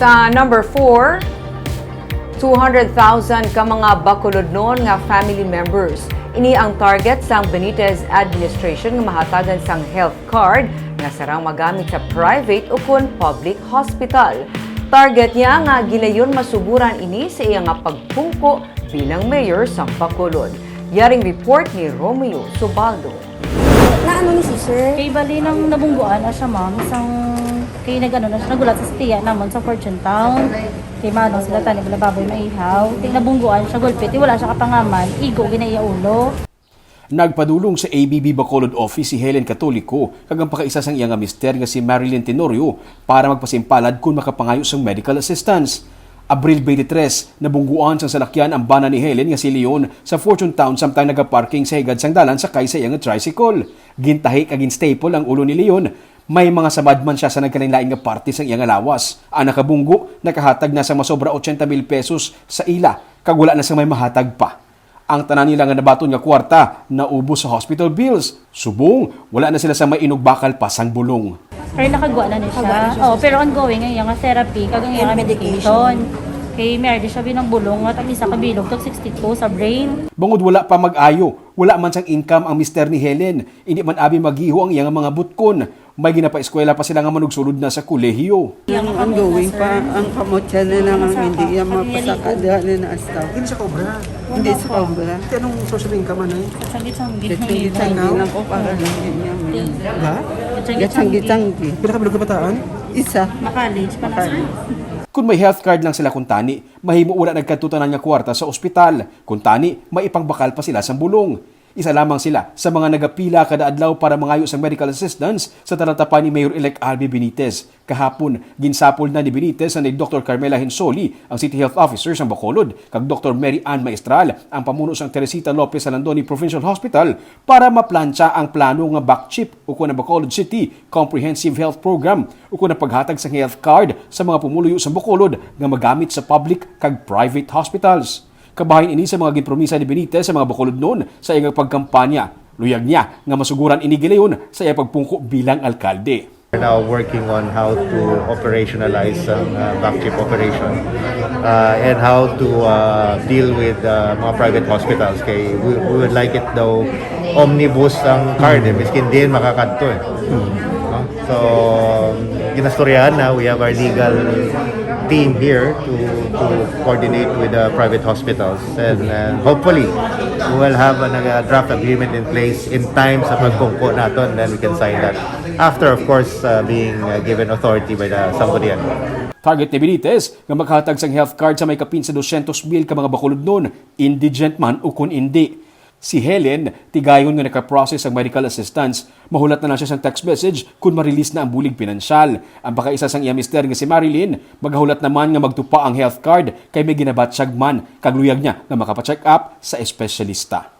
Sa number 4, 200,000 ka mga bakulodnon nga family members. Ini ang target sang Benitez administration nga mahatagan sang health card nga sarang magamit sa private o kun public hospital. Target niya nga gilayon masuburan ini sa iya nga pagpungko bilang mayor sang Bacolod. Yaring report ni Romeo Subaldo. Naano ni si sir? Kay bali nang nabungguan siya ma'am, isang kay nagulat sa stiya naman sa Fortune Town. Kay manong sila tani bala baboy maihaw. Kay nabungguan siya gulpit, wala siya kapangaman, igo ginaiya ulo. Nagpadulong sa ABB Bacolod office si Helen Catolico kagang pakaisa sang iyang mister nga si Marilyn Tenorio para magpasimpalad kung makapangayo sang medical assistance. Abril 23, nabungguan sang salakyan ang bana ni Helen nga si Leon sa Fortune Town samtang nagaparking sa higad sang dalan sakay sa iyang tricycle. Gintahi kagin staple ang ulo ni Leon. May mga samadman siya sa nagkalain-laing nga parte sa iyang alawas. Ang nakabunggo, nakahatag na sa masobra 80,000 pesos sa ila, kagula na sa may mahatag pa. Ang tanan nila nga nabaton nga kwarta, naubos sa hospital bills. Subong, wala na sila sa may inugbakal pa sang bulong. Pero nakagawa na niya siya. Oh, pero ongoing ang iyang therapy, kagang iyang medication. Kay meron siya binang bulong at ang isa kabilog, tag 62 sa brain. Bangod wala pa mag-ayo, wala man sang income ang mister ni Helen. Hindi man abi maghiho ang iyang mga butkon. May ginapa-eskwela pa sila nga manugsulod na sa kolehiyo. Ang ongoing pa, ang kamot siya na naman hindi yan mapasakadahan na astaw. Hindi sa cobra. Hindi sa obra. Ito anong social income ano eh? Gitsang-gitsang lang ko para lang niya. Ba? Gitsang-gitsang. Pinakabilog na bataan? Isa. Makalis pa na sir. Kung may health card lang sila kuntani, mahimo wala nagkatutanan nga kwarta sa ospital. Kuntani, may ipangbakal pa sila sa bulong. Isa lamang sila sa mga nagapila kada adlaw para mangayo sa medical assistance sa talatapan ni Mayor-elect Albi Benitez. Kahapon, ginsapol na ni Benitez ni Dr. Carmela Hinsoli, ang City Health Officer sa Bacolod, kag Dr. Mary Ann Maestral, ang pamuno sang Teresita Lopez Alandoni Provincial Hospital para maplantsa ang plano nga BACCHIP o kuno Bacolod City Comprehensive Health Program o kuno paghatag sang health card sa mga pumuluyo sa Bacolod nga magamit sa public kag private hospitals. Kabahin ini sa mga ginpromisa ni Benitez sa mga Bacolod noon sa iyang pagkampanya. Luyag niya nga masuguran ini gilayon sa iyang pagpungko bilang alkalde. We're now working on how to operationalize ang BACCHIP operation and how to deal with mga private hospitals. Kay we would like it daw omnibus ang card, miskin din makakadto eh. No? So, ginastoryahan na, we have our legal team here to coordinate with the private hospitals and hopefully we will have a draft agreement in place in time sa pagpungko natin, then we can sign that after of course being given authority by the Sangguniang. Target ni Benitez nga maghatag sang health card sa may kapin sa 200,000 ka mga Bacolod noon, indigent man o kun hindi. Si Helen, tigayon nga nakaprocess ang medical assistance, mahulat na lang siya sa text message kung ma-release na ang bulig pinansyal. Ang pakaisa sang iya mister nga si Marilyn, maghahulat naman nga magtupa ang health card kay may ginabatsyag man, kagluyag niya nga makapacheck up sa espesyalista.